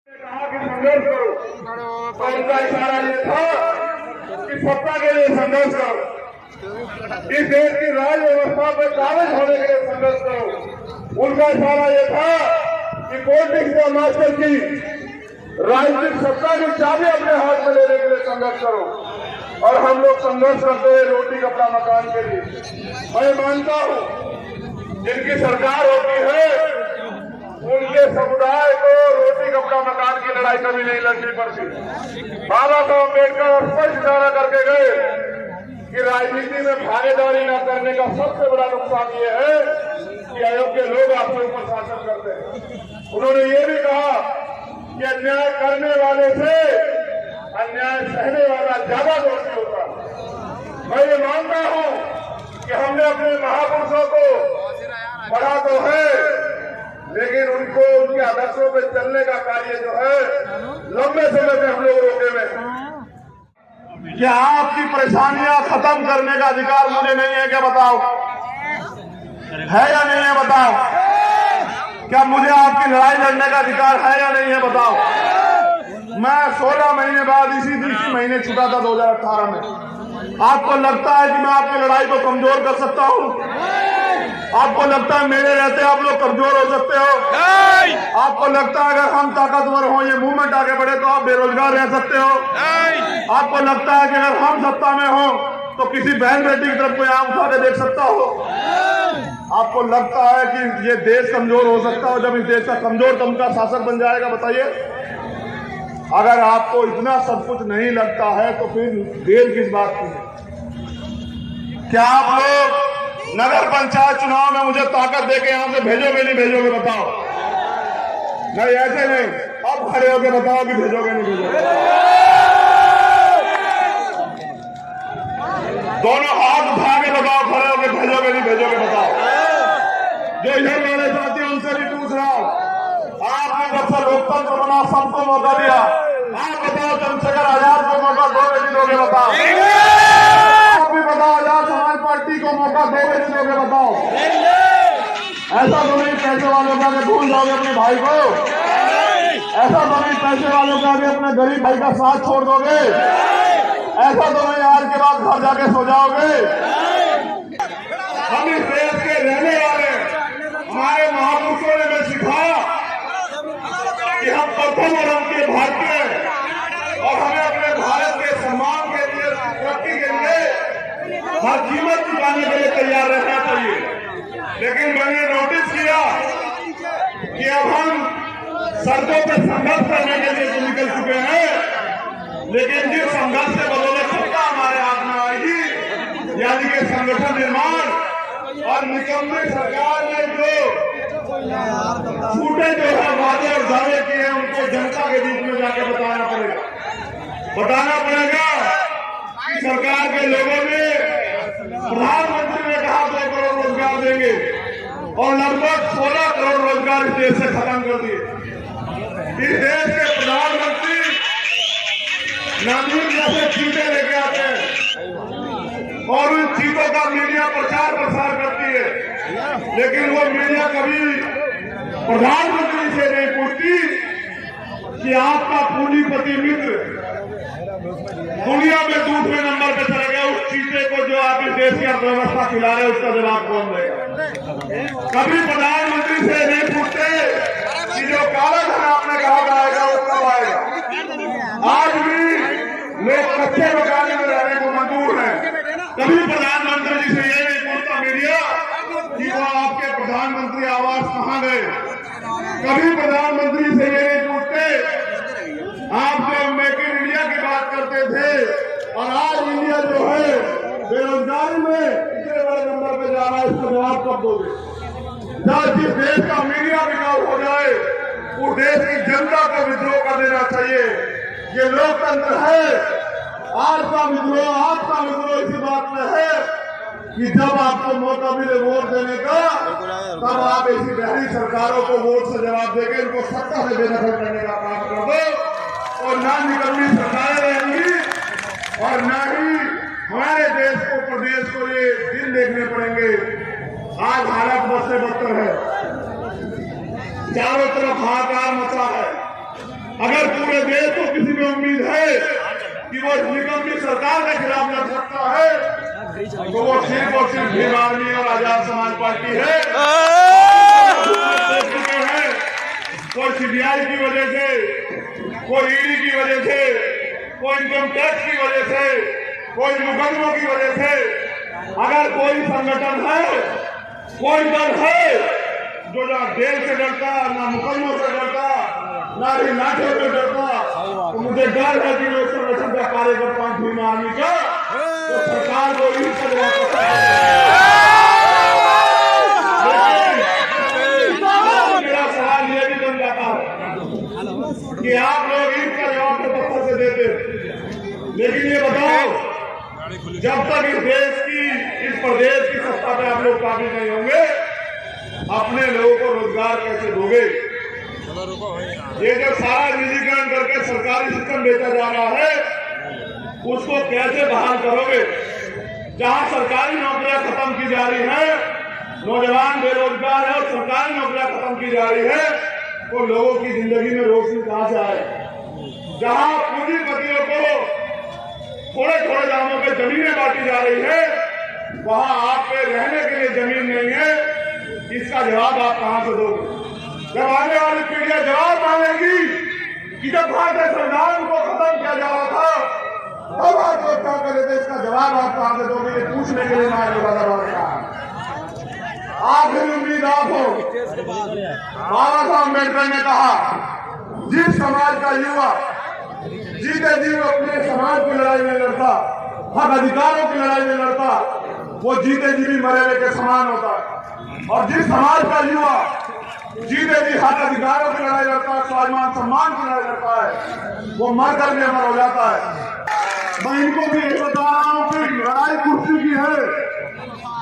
कहा कि संघर्ष करो, तो उनका इशारा ये था कि सत्ता के लिए संघर्ष करो, इस देश की राज व्यवस्था पर काबिज होने के लिए संघर्ष करो। उनका इशारा ये था कि पॉलिटिक्स का मास्टर की राजनीतिक सत्ता की चाबी अपने हाथ में लेने के लिए संघर्ष करो। और हम लोग संघर्ष करते हैं रोटी कपड़ा मकान के लिए। मैं मानता हूँ जिनकी सरकार होती है उनके समुदाय को रोटी कपड़ा मकान की लड़ाई कभी नहीं लड़नी पड़ती। बाबा साहब अम्बेडकर स्पष्ट इशारा करके गए कि राजनीति में भागीदारी न करने का सबसे बड़ा नुकसान ये है कि अयोग्य लोग आपके ऊपर शासन करते हैं। उन्होंने ये भी कहा कि अन्याय करने वाले से अन्याय सहने वाला ज्यादा दोषी होता है। मैं ये मानता हूं कि हमने अपने महापुरुषों को पढ़ा तो है, लेकिन उनको उनके आदर्शों पर चलने का कार्य जो है लंबे समय से हम लोग रोके हुए हैं। क्या आपकी परेशानियां खत्म करने का अधिकार मुझे नहीं है? क्या बताओ, है या नहीं है? बताओ, क्या मुझे आपकी लड़ाई लड़ने का अधिकार है या नहीं है? बताओ। मैं 16 महीने बाद इसी महीने छूटा था 2018 में। आपको लगता है कि मैं आपकी लड़ाई को कमजोर कर सकता हूं? आपको लगता है मेरे रहते आप लोग कमजोर हो सकते हो? आपको लगता है अगर हम ताकतवर हो, ये मूवमेंट आगे बढ़े तो आप बेरोजगार रह सकते हो? आपको लगता है कि अगर हम सत्ता में हो तो किसी बहन बेटी की तरफ कोई आंख उठा के देख सकता हो? आपको लगता है कि ये देश कमजोर हो सकता हो जब इस देश का कमजोर तबका शासक बन जाएगा? बताइए। अगर आपको इतना सब कुछ नहीं लगता है तो फिर देर किस बात की है? क्या आप लोग नगर पंचायत चुनाव में मुझे ताकत देके यहां से भेजोगे नहीं भेजोगे? बताओ। नहीं, ऐसे नहीं, अब खड़े होकर बताओ कि भेजोगे नहीं भेजोगे? दोनों हाथ उठा के बताओ, खड़े होकर भेजोगे नहीं भेजोगे? बताओ। जो इधर वाले साथी उनसे भी पूछ रहा हूं, आपने जब से लोकतंत्र बना सबको मौका दिया, आप बताओ चंद्रशेखर आजाद को मौका दोगे नहीं दोगे? बताओ। आप भी बताओ, आजाद समाज पार्टी को मौका दोगे नहीं दोगे? बताओ। ऐसा तो नहीं पैसे वालों का भूल जाओगे अपने भाई को? ऐसा तो नहीं पैसे वालों का भी अपने गरीब भाई का साथ छोड़ दोगे? ऐसा तो नहीं आज के बाद घर जाके सो जाओगे? हम इस देश के रहने वाले हमारे भारतीय हैं और हमें अपने भारत के सम्मान के लिए, तरक्की के लिए हर कीमत चुकाने के लिए तैयार रहना चाहिए। लेकिन मैंने नोटिस किया कि अब हम सड़कों पर संघर्ष करने के लिए तो निकल चुके हैं, लेकिन जिस संघर्ष से बदौलत सत्ता हमारे हाथ में आएगी, यानी कि संगठन निर्माण और निकम्मी सरकार ने जो छूटे जो है वादे और दावे किए हैं, उनको जनता के बीच में जाकर बताना पड़ेगा कि सरकार के लोगों ने, प्रधानमंत्री ने कहा 2 करोड़ रोजगार देंगे और लगभग 16 करोड़ रोजगार इस देश से खत्म कर दिए। इस देश के प्रधानमंत्री नागरिक जैसे चीजें लेके आते हैं और उन चीजों का मीडिया प्रचार प्रसार करती है, लेकिन वो मीडिया कभी प्रधानमंत्री से नहीं पूछती कि आपका पूंजीपति मित्र दुनिया में दूसरे नंबर पे चले गए, उस चीजे को जो आप इस देश की अर्थव्यवस्था खिला रहे हैं, उसका जवाब कौन देगा? कभी प्रधानमंत्री से नहीं पूछते कि जो काला धन आपने कहा जाएगा वो कब आएगा। आज भी लोग कच्चे मकान में रहने को मंजूर हैं। कभी प्रधानमंत्री जी से ये नहीं पूछता मीडिया कि वो आपके प्रधानमंत्री आवास कहाँ गए। कभी प्रधानमंत्री से ये नहीं पूछते आप जो मेक इन इंडिया की बात करते थे और आज इंडिया जो है बेरोजगारी में इतने बड़े नंबर पे जा रहा है, इसका जवाब कब दोगे? जब जिस देश का मीडिया बिकाऊ हो जाए उस देश की जनता को विद्रोह कर देना चाहिए। ये लोकतंत्र है। आज का विद्रोह, आपका विद्रोह इसी बात में है कि जब आपको मौका मिले वोट देने का, तब आप ऐसी गहरी सरकारों को वोट से जवाब देकर इनको सत्ता से बेदखल करने का काम कर दो और ना निकलनी सरकारें रहेंगी और ना ही हमारे देश को, प्रदेश को ये दिन देखने पड़ेंगे। आज हालत बद से बदतर है, चारों तरफ हाहाकार मचा है। अगर पूरे देश को किसी में उम्मीद है कि वो निकम्मी सरकार के खिलाफ लड़ सकता है, तो वो सिर्फ और सिर्फ भीम आर्मी और आजाद समाज पार्टी है। कोई सीबीआई की वजह से, कोई ईडी की वजह से, कोई इनकम टैक्स की वजह से, कोई मुकदमों की वजह से, अगर कोई संगठन है, कोई दल है जो ना जेल से डरता, ना मुकदमों से डरता, ना ही लाठों से डरता, तो मुझे डर है कि लोग संगठन का कार्य करता हूं भीम आर्मी का, तो सरकार को मेरा सवाल यह भी बन जाता है कि आप लोग इसका जवाब तो पत्थर से देते, लेकिन ये बताओ जब तक इस देश की, इस प्रदेश की सत्ता पे आप लोग काबिल नहीं होंगे, अपने लोगों को रोजगार कैसे दोगे? ये जो सारा निजीकरण करके सरकारी सिस्टम बेचा जा रहा है, उसको कैसे बहाल करोगे? जहां सरकारी नौकरियां खत्म की जा रही हैं, नौजवान बेरोजगार है और सरकारी नौकरियां खत्म की जा रही है, तो लोगों की जिंदगी में रोशनी कहां से आए? जहां पूंजीपतियों को थोड़े थोड़े दामों पे जमीनें बांटी जा रही है, वहां आपके रहने के लिए जमीन नहीं है। इसका जवाब आप कहां से दोगे? जब आने वाली पीढ़ियां जवाब मांगेगी कि जब भारतीय संविधान को खत्म किया जा रहा था तब आप लोग क्या कर रहे थे, इसका जवाब आप कहां से दोगे? ये पूछने के लिए मैं आखिरी उम्मीद आप हो। बाबा साहब अम्बेडकर ने कहा जिस समाज का युवा जीते जी अपने समाज की लड़ाई में लड़ता, हक अधिकारों की लड़ाई में लड़ता, वो जीते जी भी मरे हुए के समान होता है। और जिस समाज का युवा जीते जी हक अधिकारों की लड़ाई लड़ता है, स्वाभिमान सम्मान की लड़ाई लड़ता है, वो मर कर भी अमर हो जाता है। मैं इनको भी ये बता रहा हूँ कि लड़ाई कुर्सी की है।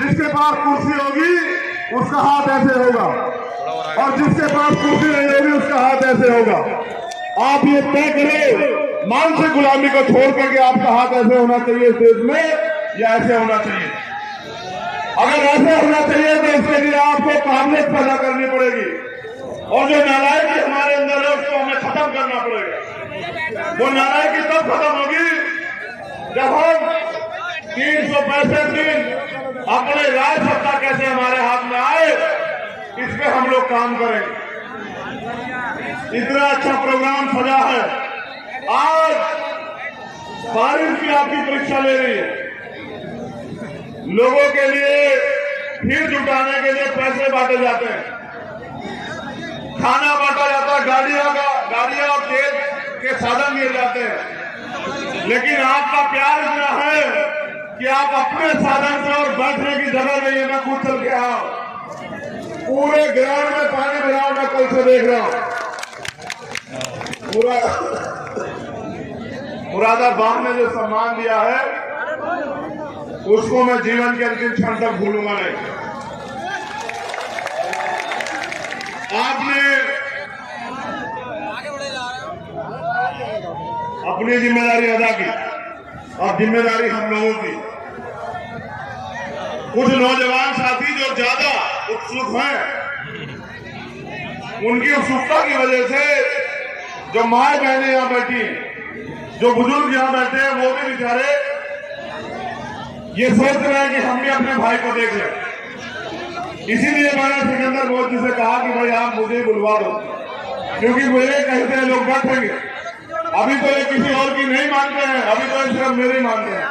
जिसके पास कुर्सी होगी उसका हाथ ऐसे होगा और जिसके पास कुर्सी नहीं होगी उसका हाथ ऐसे होगा। आप ये तय करें मानसिक गुलामी को छोड़ करके आपका हाथ ऐसे होना चाहिए इस देश में या ऐसे होना चाहिए। अगर ऐसे होना चाहिए तो इसके लिए आपको काबिलियत पैदा करनी पड़ेगी और जो नालायकी हमारे अंदर है उसको हमें खत्म करना पड़ेगा। वो नालायकी तब खत्म होगी जब हम 365 दिन अपने राज सत्ता कैसे हमारे हाथ में आए इस पे हम लोग काम करेंगे। इतना अच्छा प्रोग्राम सजा है। आज बारिश की आपकी परीक्षा ले रही है। लोगों के लिए भीड़ जुटाने के लिए पैसे बांटे जाते हैं, खाना बांटा जाता है, गाड़ियां और तेल के साधन दिए जाते हैं। लेकिन आपका प्यार इतना है कि आप अपने साधन से, और बैठने की जगह नहीं है। मैं खुद चल के आया, पूरे ग्राउंड में पानी भरा, मैं कल से देख रहा हूं। मुरादाबाद ने जो सम्मान दिया है उसको मैं जीवन के अंतिम क्षण तक भूलूंगा नहीं। आपने अपनी जिम्मेदारी अदा की, और जिम्मेदारी हम लोगों की। कुछ नौजवान साथी जो ज्यादा उत्सुक हैं, उनकी उत्सुकता की वजह से जो माए बहनें यहां बैठी, जो बुजुर्ग यहां बैठे हैं, वो भी बेचारे ये सोच रहे हैं कि हम भी अपने भाई को देख लें। इसीलिए मैंने सिकंदर बोध जी से कहा कि भाई आप मुझे बुलवा दो, क्योंकि मुझे कहते हैं लोग बैठेंगे। अभी तो ये किसी और की नहीं मानते हैं, अभी तो सिर्फ मेरी मानते हैं।